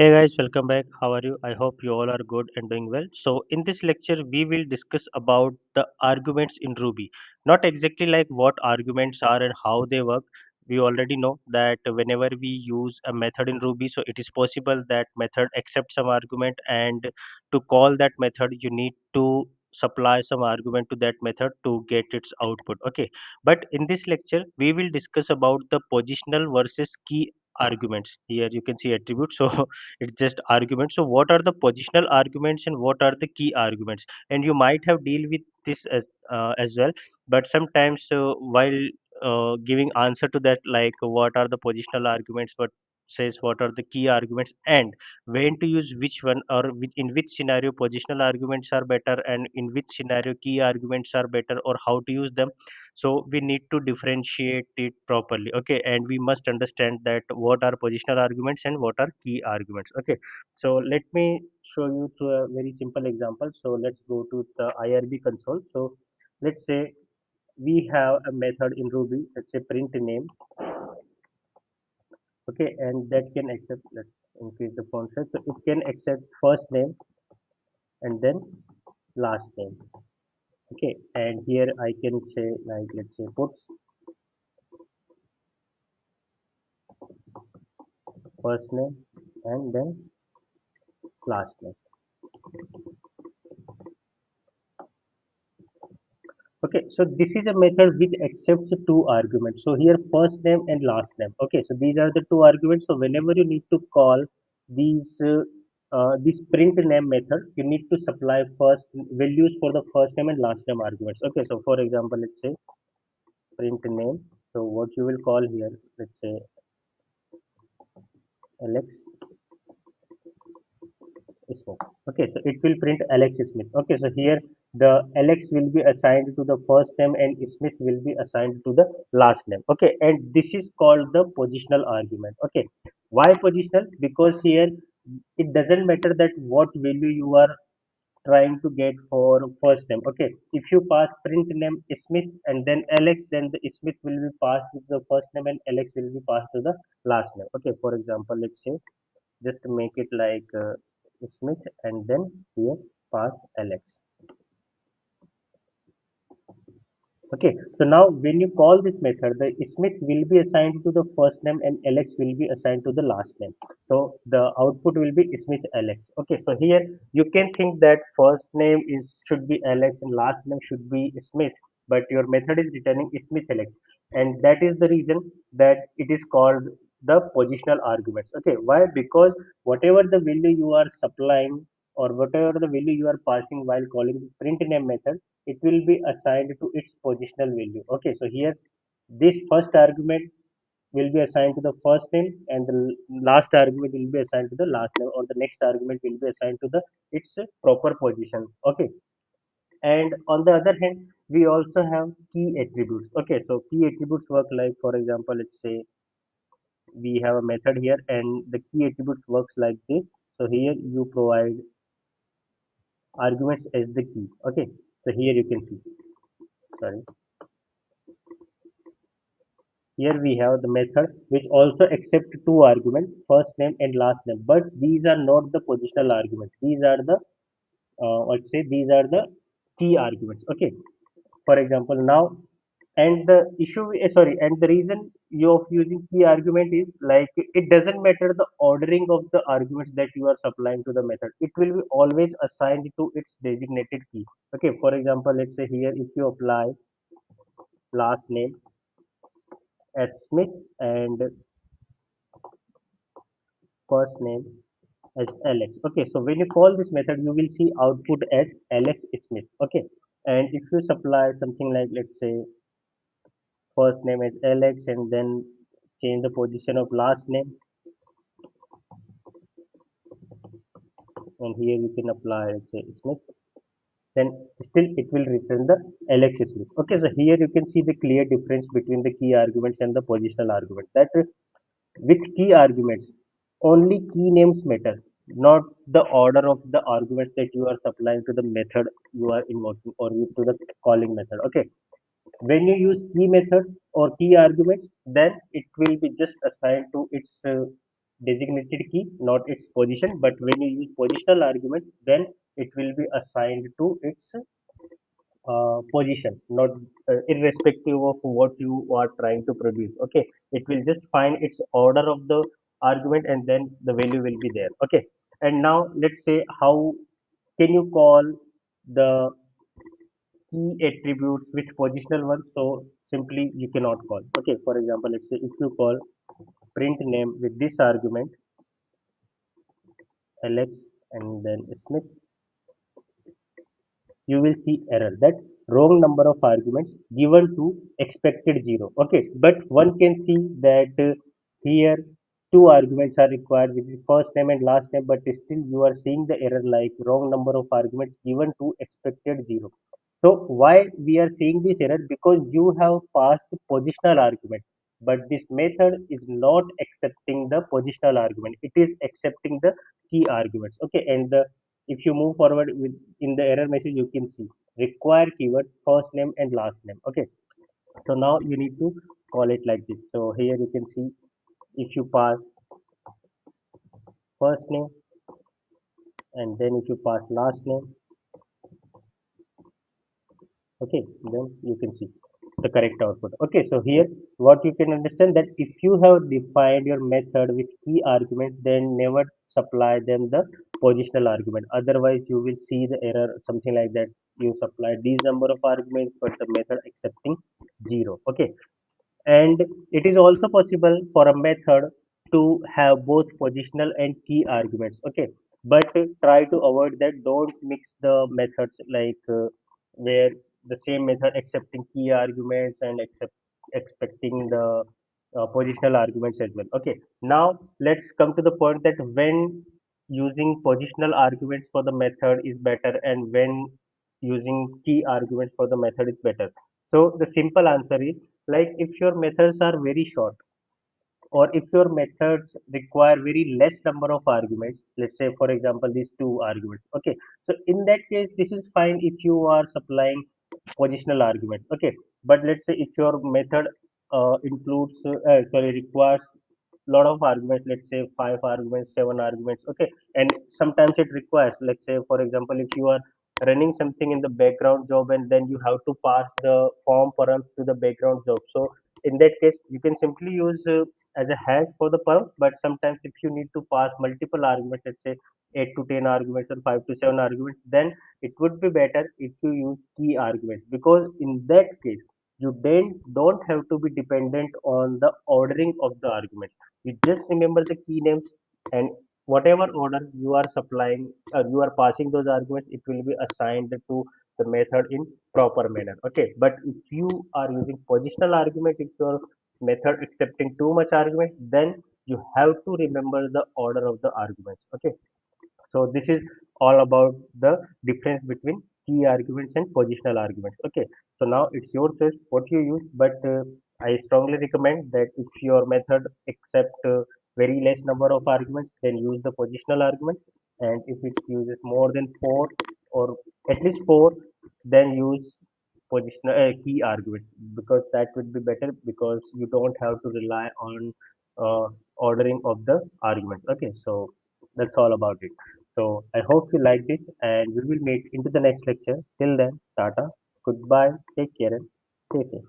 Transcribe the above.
Hey guys, welcome back. How are you? I hope you all are good and doing well. So, in this lecture, we will discuss about the arguments in Ruby. Not exactly like what arguments are and how they work. We already know that whenever we use a method in Ruby, so it is possible that method accepts some argument, and to call that method, you need to supply some argument to that method to get its output. Okay, but in this lecture, we will discuss about the positional versus key arguments. Here you can see attributes. So it's just arguments. So what are the positional arguments and what are the key arguments? And you might have deal with this as well, but sometimes while giving answer to that, like what are the positional arguments, what says what are the key arguments, and when to use which one, or in which scenario positional arguments are better and in which scenario key arguments are better, or how to use them. So we need to differentiate it properly. Okay, and we must understand that what are positional arguments and what are key arguments. Okay, so let me show you through a very simple example. So let's go to the IRB console. So let's say we have a method in Ruby, let's say print name. Okay, and that can accept, let's increase the font size, so it can accept first name and then last name. Okay, and here I can say, like, let's say puts first name and then last name. Okay, so this is a method which accepts two arguments. So here first name and last name. Okay, so these are the two arguments. So whenever you need to call these this print name method, you need to supply first values for the first name and last name arguments. Okay, so for example, let's say print name. So what you will call here, let's say Alex Smith. Okay, so it will print Alex Smith. Okay, so here the Alex will be assigned to the first name and Smith will be assigned to the last name. Okay, and this is called the positional argument. Okay, why positional? Because here it doesn't matter that what value you are trying to get for first name. Okay, if you pass print name Smith and then Alex, then the Smith will be passed to the first name and Alex will be passed to the last name. Okay, for example, let's say just make it like Smith and then here pass Alex. Okay, so now when you call this method, the Smith will be assigned to the first name and Alex will be assigned to the last name. So the output will be Smith Alex. Okay, so here you can think that first name is should be Alex and last name should be Smith, but your method is returning Smith Alex, and that is the reason that it is called the positional arguments. Okay, why? Because whatever the value you are supplying or whatever the value you are passing while calling this print name method, it will be assigned to its positional value. Okay, so here this first argument will be assigned to the first name and the last argument will be assigned to the last name, or the next argument will be assigned to the its proper position. Okay, and on the other hand we also have key attributes. Okay, so key attributes work like, for example, let's say we have a method here and the key attributes works like this. So here you provide arguments as the key. Okay, so here you can see, sorry, here we have the method which also accept two arguments, first name and last name, but these are not the positional arguments. These are the let's say these are the key arguments. Okay, for example now, and the issue sorry, and the reason you of using key argument is like it doesn't matter the ordering of the arguments that you are supplying to the method. It will be always assigned to its designated key. Okay, for example, let's say here if you apply last name at Smith and first name as Alex. Okay, so when you call this method, you will see output as Alex Smith. Okay, and if you supply something like, let's say, first name as Alex and then change the position of last name, and here you can apply, let's say, Smith, then still it will return the Alex Smith. Okay, so here you can see the clear difference between the key arguments and the positional argument. That with key arguments, only key names matter, not the order of the arguments that you are supplying to the method you are invoking or to the calling method. Okay, when you use key methods or key arguments, then it will be just assigned to its designated key, not its position. But when you use positional arguments, then it will be assigned to its position, not irrespective of what you are trying to produce. Okay, it will just find its order of the argument, and then the value will be there. Okay, and now let's say how can you call the key attributes with positional one. So simply you cannot call. Okay, for example, let's say if you call print name with this argument Alex and then Smith, you will see error that wrong number of arguments given to expected 0. Okay, but one can see that here two arguments are required with the first name and last name, but still you are seeing the error like wrong number of arguments given to expected 0. So why we are seeing this error? Because you have passed positional argument, but this method is not accepting the positional argument, it is accepting the key arguments. Okay, and the if you move forward with in the error message, you can see require keywords first name and last name. Okay, so now you need to call it like this. So here you can see if you pass first name and then if you pass last name, okay, then you can see the correct output. Okay, so here what you can understand that if you have defined your method with key argument, then never supply them the positional argument, otherwise you will see the error something like that. You supply these number of arguments but the method accepting 0. Okay, and it is also possible for a method to have both positional and key arguments. Okay, but try to avoid that. Don't mix the methods like where the same method accepting key arguments and expecting the positional arguments as well. Okay, now let's come to the point that when using positional arguments for the method is better and when using key arguments for the method is better. So the simple answer is, like, if your methods are very short or if your methods require very less number of arguments, let's say for example these two arguments. Okay, so in that case this is fine if you are supplying positional arguments. Okay, but let's say if your method requires lot of arguments, let's say 5 arguments, 7 arguments. Okay, and sometimes it requires, let's say for example, if you are running something in the background job and then you have to pass the form params to the background job. So in that case you can simply use as a hash for the param, but sometimes if you need to pass multiple arguments, let's say 8 to 10 arguments or 5 to 7 arguments, then it would be better if you use key arguments, because in that case you then don't have to be dependent on the ordering of the arguments. You just remember the key names, and whatever order you are supplying, you are passing those arguments, it will be assigned to the method in proper manner. Okay, but if you are using positional argument, if your method accepting too much arguments, then you have to remember the order of the arguments. Okay, so this is all about the difference between key arguments and positional arguments. Okay, so now it's your choice what you use, but I strongly recommend that if your method accept very less number of arguments, then use the positional arguments, and if it uses more than 4 or at least 4, then use positional key arguments, because that would be better, because you don't have to rely on uh, ordering of the arguments. Okay, so that's all about it. So I hope you like this, and we will meet into the next lecture. Till then, Tata, goodbye, take care, and stay safe.